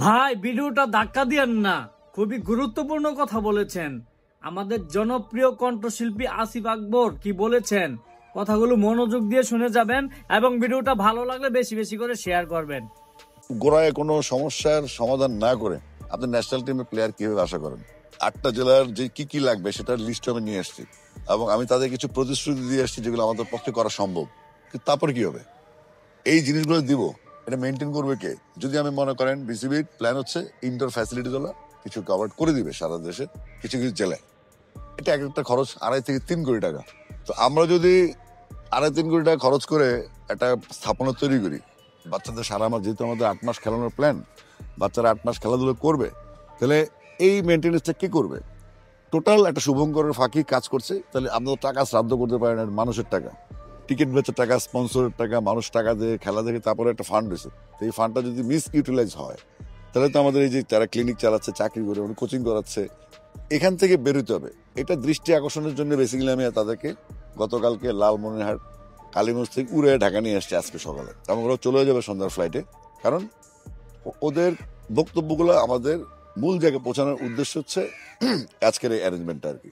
ভাই ভিডিওটা ধাক্কা দিয়েন না, খুবই গুরুত্বপূর্ণ কথা বলেছেন। আমাদের জনপ্রিয় কণ্ঠশিল্পী আসিফ আকবর কি বলেছেন, কথাগুলো মনোযোগ দিয়ে শুনে যাবেন এবং ভিডিওটা ভালো লাগলে বেশি বেশি করে শেয়ার করবেন। গোড়ায় কোনো সমস্যার সমাধান না করে আপনি ন্যাশনাল টিমের প্লেয়ার কিভাবে আশা করেন? 8টা জেলার যে কি কি লাগবে সেটার লিস্ট আমি নিয়ে আসছি এবং আমি তাদের কিছু প্রতিশ্রুতি দিয়ে আসছি যেগুলো আমাদের পক্ষে করা সম্ভব। কিন্তু তারপর কি হবে? এই জিনিসগুলো দিব, এটা মেনটেন করবে কে? যদি আমি মনে করেন বিসিবির প্ল্যান হচ্ছে ইনডোর ফ্যাসিলিটি গুলো কিছু কভার করে দিবে সারা দেশে কিছু কিছু জেলায়, এটা এক একটা খরচ 2.5 থেকে 3 কোটি টাকা। তো আমরা যদি 2.5-3 কোটি টাকা খরচ করে একটা স্থাপনা তৈরি করি, বাচ্চাদের সারা মাস, যেহেতু আমাদের 8 মাস খেলানোর প্ল্যান, বাচ্চারা 8 মাস খেলাধুলো করবে, তাহলে এই মেনটেন্যান্সটা কে করবে? টোটাল একটা শুভঙ্করের ফাঁকি কাজ করছে। তাহলে আমরা তো টাকা শ্রাদ্ধ করতে পারি না, মানুষের টাকা, টিকিট বেচার টাকা, স্পন্সরের টাকা, মানুষ টাকা দিয়ে খেলা দেখে তারপরে একটা ফান্ড হয়েছে। তো এই ফান্ডটা যদি মিস ইউটিলাইজ হয় তাহলে তো আমাদের এই যে যারা ক্লিনিক চালাচ্ছে, চাকরি করে, কোচিং করাচ্ছে, এখান থেকে বেরোতে হবে। এটা দৃষ্টি আকর্ষণের জন্য বেসিক্যালি আমি তাদেরকে গতকালকে লালমনিরহাট কালীগঞ্জ থেকে উড়ে ঢাকা নিয়ে আসছে আজকে সকালে, এবং ওরা চলে যাবে সন্ধ্যার ফ্লাইটে। কারণ ওদের বক্তব্যগুলো আমাদের মূল জায়গায় পৌঁছানোর উদ্দেশ্য হচ্ছে আজকের এই অ্যারেঞ্জমেন্টটা আর কি।